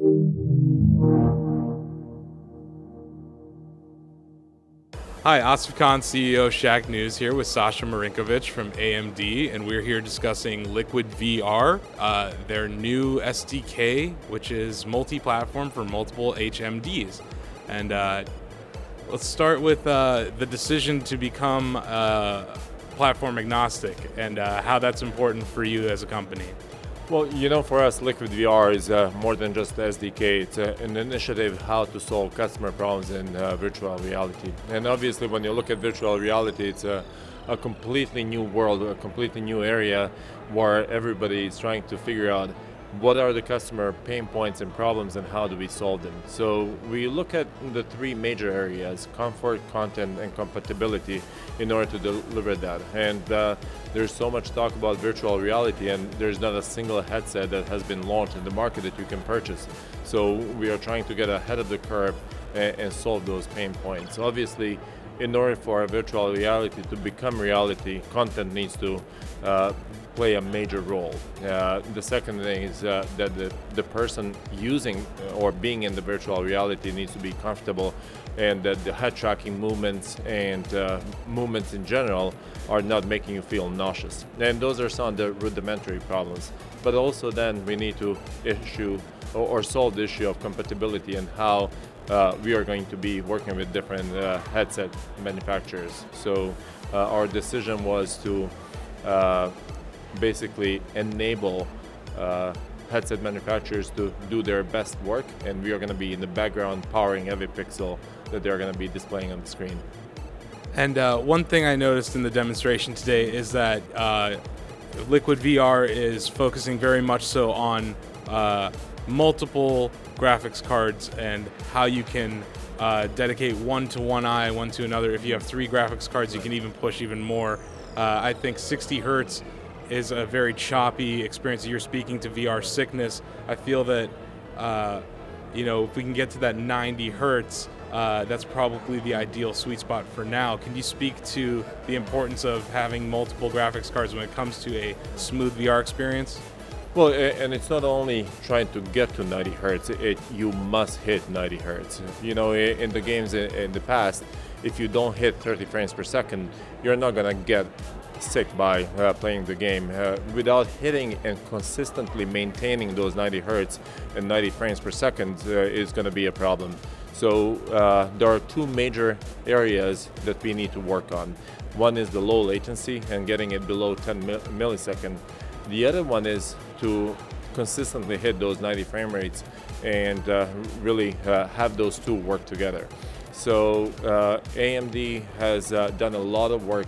Hi, Asif Khan, CEO of Shacknews, here with Sasha Marinkovic from AMD, and we're here discussing Liquid VR, their new SDK, which is multi-platform for multiple HMDs. And let's start with the decision to become platform agnostic and how that's important for you as a company. Well, for us, Liquid VR is more than just the SDK. It's an initiative how to solve customer problems in virtual reality. And obviously, when you look at virtual reality, it's a completely new world, a completely new area where everybody is trying to figure out what are the customer pain points and problems and how do we solve them. So we look at the three major areas: comfort, content, and compatibility in order to deliver that. And there's so much talk about virtual reality, and there's not a single headset that has been launched in the market that you can purchase. So we are trying to get ahead of the curve and solve those pain points. Obviously, in order for a virtual reality to become reality, content needs to play a major role. The second thing is that the person using or being in the virtual reality needs to be comfortable, and that the head tracking movements and movements in general are not making you feel nauseous. And those are some of the rudimentary problems. But also then we need to issue or solve the issue of compatibility and how we are going to be working with different headset manufacturers. So our decision was to basically enable headset manufacturers to do their best work, and we are going to be in the background powering every pixel that they're going to be displaying on the screen. And one thing I noticed in the demonstration today is that Liquid VR is focusing very much so on multiple graphics cards and how you can dedicate one to one eye, one to another. If you have 3 graphics cards, you can even push even more. I think 60 hertz is a very choppy experience. You're speaking to VR sickness. I feel that if we can get to that 90 hertz, that's probably the ideal sweet spot for now. Can you speak to the importance of having multiple graphics cards when it comes to a smooth VR experience? Well, and it's not only trying to get to 90 hertz, you must hit 90 hertz. In the games in the past, if you don't hit 30 frames per second, you're not going to get sick by playing the game. Without hitting and consistently maintaining those 90 hertz and 90 frames per second is going to be a problem. So there are 2 major areas that we need to work on. One is the low latency and getting it below 10 milliseconds. The other one is to consistently hit those 90 frame rates and really have those 2 work together. So AMD has done a lot of work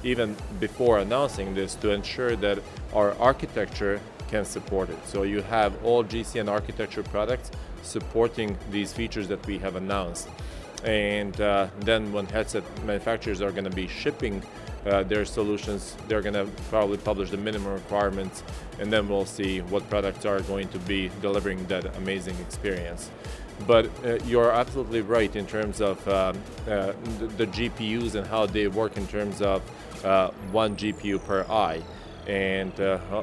even before announcing this to ensure that our architecture can support it. So you have all GCN architecture products supporting these features that we have announced. And then when headset manufacturers are going to be shipping their solutions, they're going to probably publish the minimum requirements, and then we'll see what products are going to be delivering that amazing experience. But you're absolutely right in terms of the GPUs and how they work in terms of 1 GPU per eye. And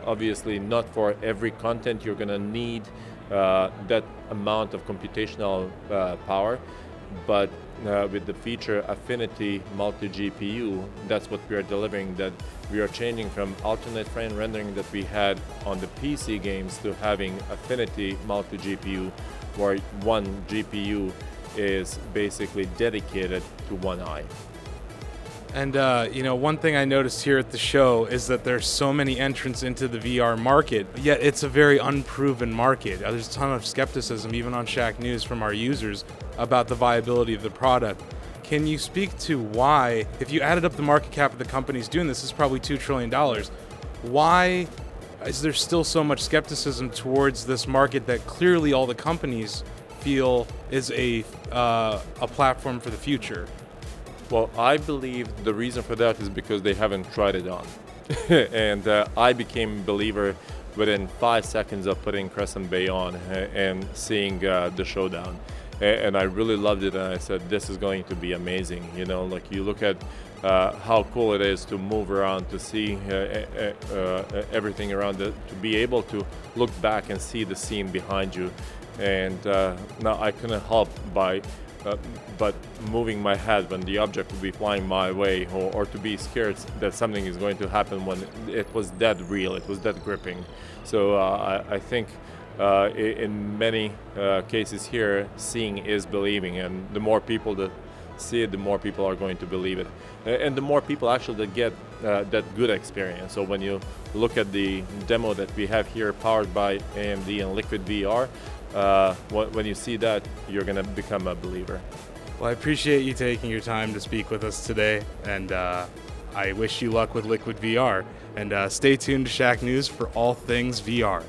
obviously not for every content you're going to need that amount of computational power, but with the feature Affinity Multi-GPU, that's what we are delivering, that we are changing from alternate frame rendering that we had on the PC games to having Affinity Multi-GPU, where 1 GPU is basically dedicated to 1 eye. And one thing I noticed here at the show is that there's so many entrants into the VR market, yet it's a very unproven market. There's a ton of skepticism, even on Shacknews, from our users about the viability of the product. Can you speak to why, if you added up the market cap of the companies doing this, is probably $2 trillion. Why is there still so much skepticism towards this market that clearly all the companies feel is a platform for the future? Well, I believe the reason for that is because they haven't tried it on. And I became a believer within 5 seconds of putting Crescent Bay on and seeing the showdown. And I really loved it, and I said, this is going to be amazing. Like you look at how cool it is to move around, to see everything around it, to be able to look back and see the scene behind you. and now I couldn't help but moving my head when the object would be flying my way, or to be scared that something is going to happen when it was that real, it was that gripping. So I think in many cases here, seeing is believing, and the more people that see it, the more people are going to believe it, and the more people actually that get that good experience. So when you look at the demo that we have here, powered by AMD and Liquid VR, when you see that, you're going to become a believer. Well, I appreciate you taking your time to speak with us today, and I wish you luck with Liquid VR. And stay tuned to Shacknews for all things VR.